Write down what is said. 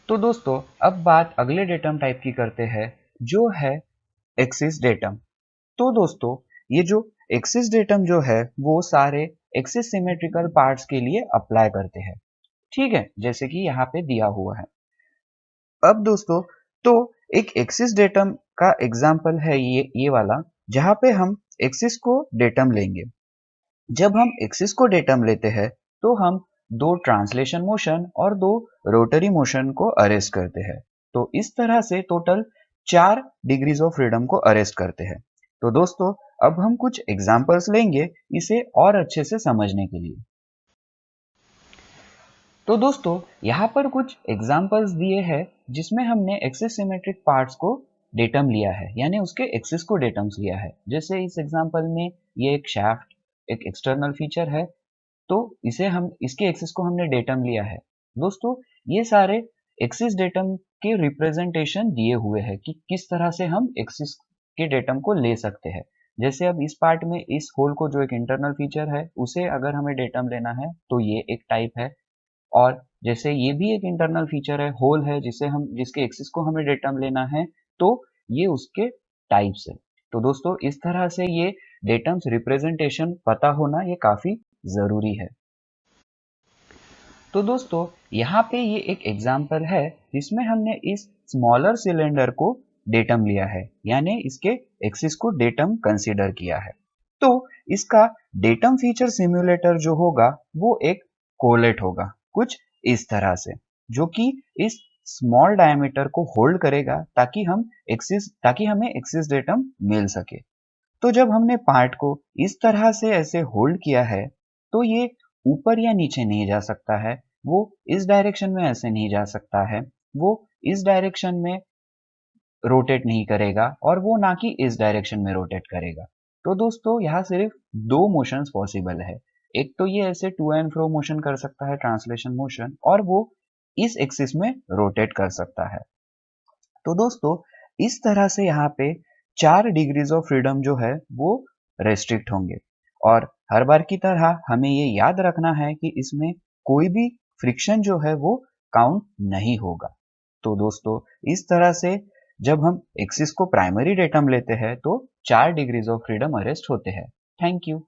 तो दोस्तों अब बात अगले डेटम टाइप की करते हैं जो है एक्सिस डेटम। तो दोस्तों ये जो एक्सिस डेटम जो है वो सारे एक्सिस सिमेट्रिकल पार्ट्स के लिए अप्लाई करते हैं, ठीक है, जैसे कि यहाँ पे दिया हुआ है। अब दोस्तों तो एक एक्सिस डेटम का एग्जाम्पल है ये वाला, जहाँ पे हम एक्सिस को डेटम लेंगे। जब हम एक्सिस को डेटम लेते हैं तो हम दो ट्रांसलेशन मोशन और दो रोटरी मोशन को अरेस्ट करते हैं। तो इस तरह से टोटल 4 डिग्रीज ऑफ फ्रीडम को अरेस्ट करते हैं। तो दोस्तों अब हम कुछ एग्जांपल्स लेंगे इसे और अच्छे से समझने के लिए। तो दोस्तों यहाँ पर कुछ एग्जांपल्स दिए हैं जिसमें हमने एक्सिस सिमेट्रिक पार्ट्स को डेटम लिया है, यानी उसके एक्सिस को डेटम्स लिया है। जैसे इस एग्जांपल में ये एक शाफ्ट एक एक्सटर्नल फीचर है, तो इसे हम इसके एक्सिस को हमने डेटम लिया है। दोस्तों ये सारे एक्सिस डेटम के रिप्रेजेंटेशन दिए हुए हैं कि किस तरह से हम एक्सिस के डेटम को ले सकते हैं। जैसे अब इस पार्ट में इस होल को जो एक इंटरनल फीचर है उसे अगर हमें डेटम लेना है तो ये एक टाइप है, और जैसे ये भी एक इंटरनल फीचर है, होल है, जिसके एक्सिस को हमें डेटम लेना है, तो ये उसके टाइप्स है। तो दोस्तों इस तरह से ये डेटम्स रिप्रेजेंटेशन पता होना ये काफी जरूरी है। तो दोस्तों यहाँ पे ये एक एग्जाम्पल है जिसमें हमने इस स्मॉलर सिलेंडर को डेटम लिया है, यानी इसके एक्सिस को डेटम कंसीडर किया है। तो इसका डेटम फीचर सिम्युलेटर जो होगा वो एक कोलेट होगा कुछ इस तरह से, जो कि इस स्मॉल डायमीटर को होल्ड करेगा ताकि हमें एक्सिस डेटम मिल सके। तो जब हमने पार्ट को इस तरह से ऐसे होल्ड किया है तो ये ऊपर या नीचे नहीं जा सकता है, वो इस डायरेक्शन में ऐसे नहीं जा सकता है, वो इस डायरेक्शन में रोटेट नहीं करेगा और वो ना कि इस डायरेक्शन में रोटेट करेगा। तो दोस्तों यहाँ सिर्फ दो मोशंस पॉसिबल है। एक तो ये ऐसे टू एंड फ्रो मोशन कर सकता है, ट्रांसलेशन मोशन, और वो इस एक्सिस में रोटेट कर सकता है। तो दोस्तों इस तरह से यहाँ पे 4 डिग्रीज ऑफ फ्रीडम जो है वो रेस्ट्रिक्ट होंगे, और हर बार की तरह हमें ये याद रखना है कि इसमें कोई भी फ्रिक्शन जो है वो काउंट नहीं होगा। तो दोस्तों इस तरह से जब हम एक्सिस को प्राइमरी डेटम लेते हैं तो 4 डिग्रीज ऑफ फ्रीडम अरेस्ट होते हैं। Thank you.